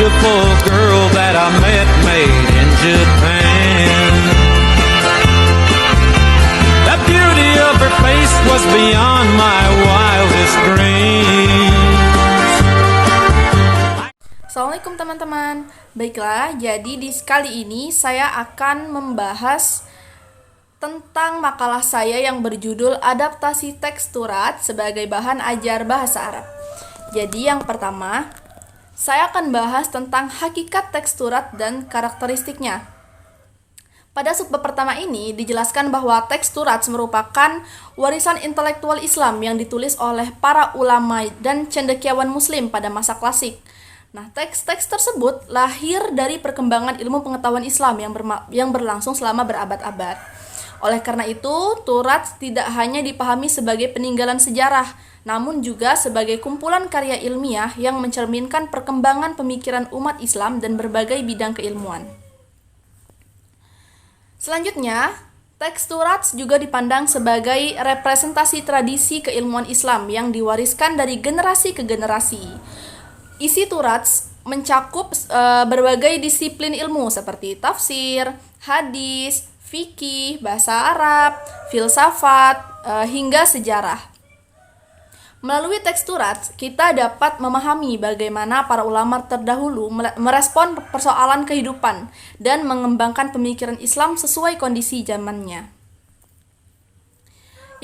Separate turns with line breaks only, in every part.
beautiful girl that I met made in Japan. The beauty of her face was beyond my wildest dreams.
Assalamualaikum teman-teman. Baiklah, jadi di kali ini saya akan membahas tentang makalah saya yang berjudul Adaptasi Teks Turat sebagai bahan ajar bahasa Arab. Jadi yang pertama, saya akan bahas tentang hakikat teks turat dan karakteristiknya. Pada subbab pertama ini dijelaskan bahwa teks turat merupakan warisan intelektual Islam yang ditulis oleh para ulama dan cendekiawan muslim pada masa klasik. Nah, teks-teks tersebut lahir dari perkembangan ilmu pengetahuan Islam yang berlangsung selama berabad-abad. Oleh karena itu, turat tidak hanya dipahami sebagai peninggalan sejarah, namun juga sebagai kumpulan karya ilmiah yang mencerminkan perkembangan pemikiran umat Islam dan berbagai bidang keilmuan. Selanjutnya, teks turat juga dipandang sebagai representasi tradisi keilmuan Islam yang diwariskan dari generasi ke generasi. Isi turat mencakup berbagai disiplin ilmu seperti tafsir, hadis, fikih, bahasa Arab, filsafat, hingga sejarah. Melalui teks turat, kita dapat memahami bagaimana para ulama terdahulu merespon persoalan kehidupan dan mengembangkan pemikiran Islam sesuai kondisi zamannya.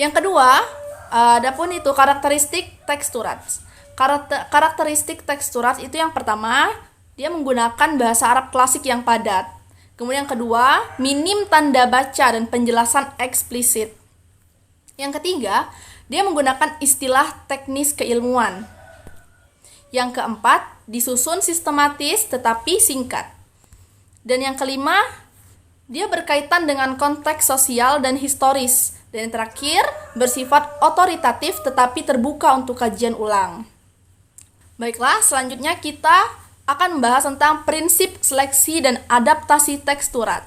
Yang kedua, adapun itu karakteristik teks turat. Karakteristik teks turat itu yang pertama, dia menggunakan bahasa Arab klasik yang padat. Kemudian yang kedua, minim tanda baca dan penjelasan eksplisit. Yang ketiga, dia menggunakan istilah teknis keilmuan. Yang keempat, disusun sistematis tetapi singkat. Dan yang kelima, dia berkaitan dengan konteks sosial dan historis. Dan yang terakhir, bersifat otoritatif tetapi terbuka untuk kajian ulang. Baiklah, selanjutnya kita akan membahas tentang prinsip seleksi dan adaptasi teks turat.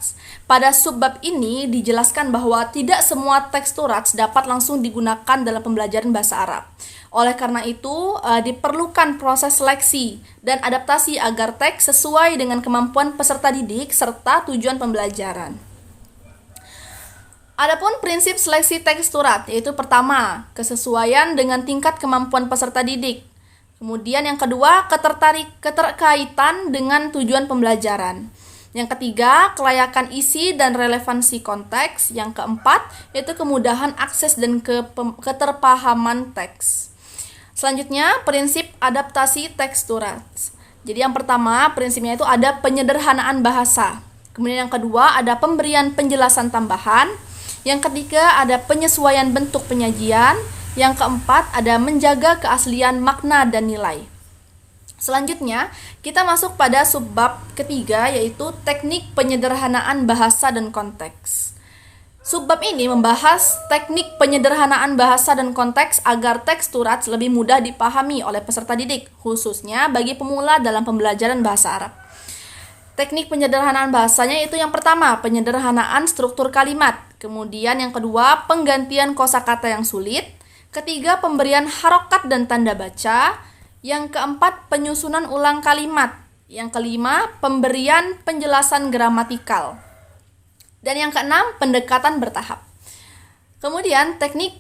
Pada subbab ini dijelaskan bahwa tidak semua teks turat dapat langsung digunakan dalam pembelajaran bahasa Arab. Oleh karena itu, diperlukan proses seleksi dan adaptasi agar teks sesuai dengan kemampuan peserta didik serta tujuan pembelajaran. Adapun prinsip seleksi teks turat yaitu pertama, kesesuaian dengan tingkat kemampuan peserta didik. Kemudian yang kedua, keterkaitan dengan tujuan pembelajaran. Yang ketiga, kelayakan isi dan relevansi konteks. Yang keempat, yaitu kemudahan akses dan keterpahaman teks. Selanjutnya, prinsip adaptasi teks turat. Jadi yang pertama, prinsipnya itu ada penyederhanaan bahasa. Kemudian yang kedua, ada pemberian penjelasan tambahan. Yang ketiga, ada penyesuaian bentuk penyajian. Yang keempat, ada menjaga keaslian makna dan nilai. Selanjutnya, kita masuk pada subbab ketiga, yaitu teknik penyederhanaan bahasa dan konteks. Subbab ini membahas teknik penyederhanaan bahasa dan konteks agar teks turat lebih mudah dipahami oleh peserta didik, khususnya bagi pemula dalam pembelajaran bahasa Arab. Teknik penyederhanaan bahasanya itu yang pertama, penyederhanaan struktur kalimat. Kemudian yang kedua, penggantian kosakata yang sulit. Ketiga, pemberian harokat dan tanda baca. Yang keempat, penyusunan ulang kalimat. Yang kelima, pemberian penjelasan gramatikal. Dan yang keenam, pendekatan bertahap. Kemudian, teknik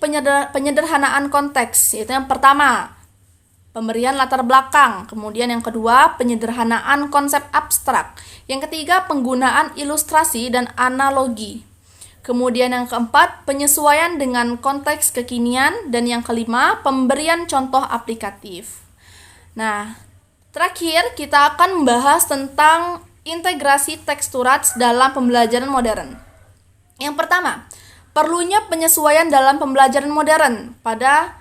penyederhanaan konteks, yaitu yang pertama, pemberian latar belakang. Kemudian yang kedua, penyederhanaan konsep abstrak. Yang ketiga, penggunaan ilustrasi dan analogi. Kemudian yang keempat, penyesuaian dengan konteks kekinian. Dan yang kelima, pemberian contoh aplikatif. Nah, terakhir kita akan membahas tentang integrasi teks turat dalam pembelajaran modern. Yang pertama, perlunya penyesuaian dalam pembelajaran modern. Pada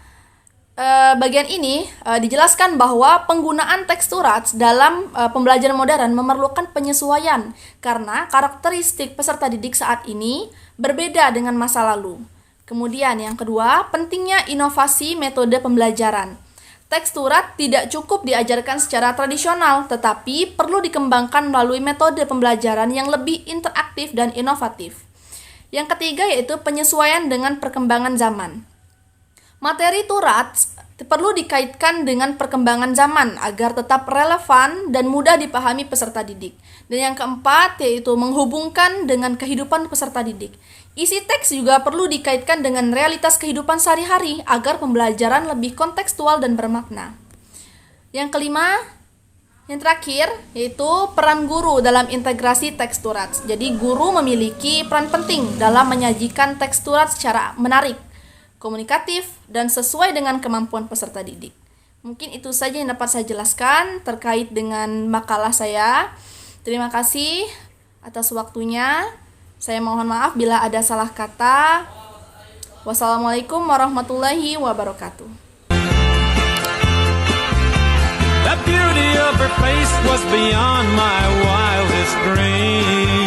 bagian ini dijelaskan bahwa penggunaan teks turat dalam pembelajaran modern memerlukan penyesuaian karena karakteristik peserta didik saat ini berbeda dengan masa lalu. Kemudian yang kedua, pentingnya inovasi metode pembelajaran. Teks turat tidak cukup diajarkan secara tradisional, tetapi perlu dikembangkan melalui metode pembelajaran yang lebih interaktif dan inovatif. Yang ketiga yaitu penyesuaian dengan perkembangan zaman. Materi Turats perlu dikaitkan dengan perkembangan zaman agar tetap relevan dan mudah dipahami peserta didik. Dan yang keempat yaitu menghubungkan dengan kehidupan peserta didik. Isi teks juga perlu dikaitkan dengan realitas kehidupan sehari-hari agar pembelajaran lebih kontekstual dan bermakna. Yang kelima, yang terakhir yaitu peran guru dalam integrasi teks Turats. Jadi guru memiliki peran penting dalam menyajikan teks Turats secara menarik, komunikatif, dan sesuai dengan kemampuan peserta didik. Mungkin itu saja yang dapat saya jelaskan terkait dengan makalah saya. Terima kasih atas waktunya. Saya mohon maaf bila ada salah kata. Wassalamualaikum warahmatullahi wabarakatuh.
The beauty of her face was beyond my wildest dreams.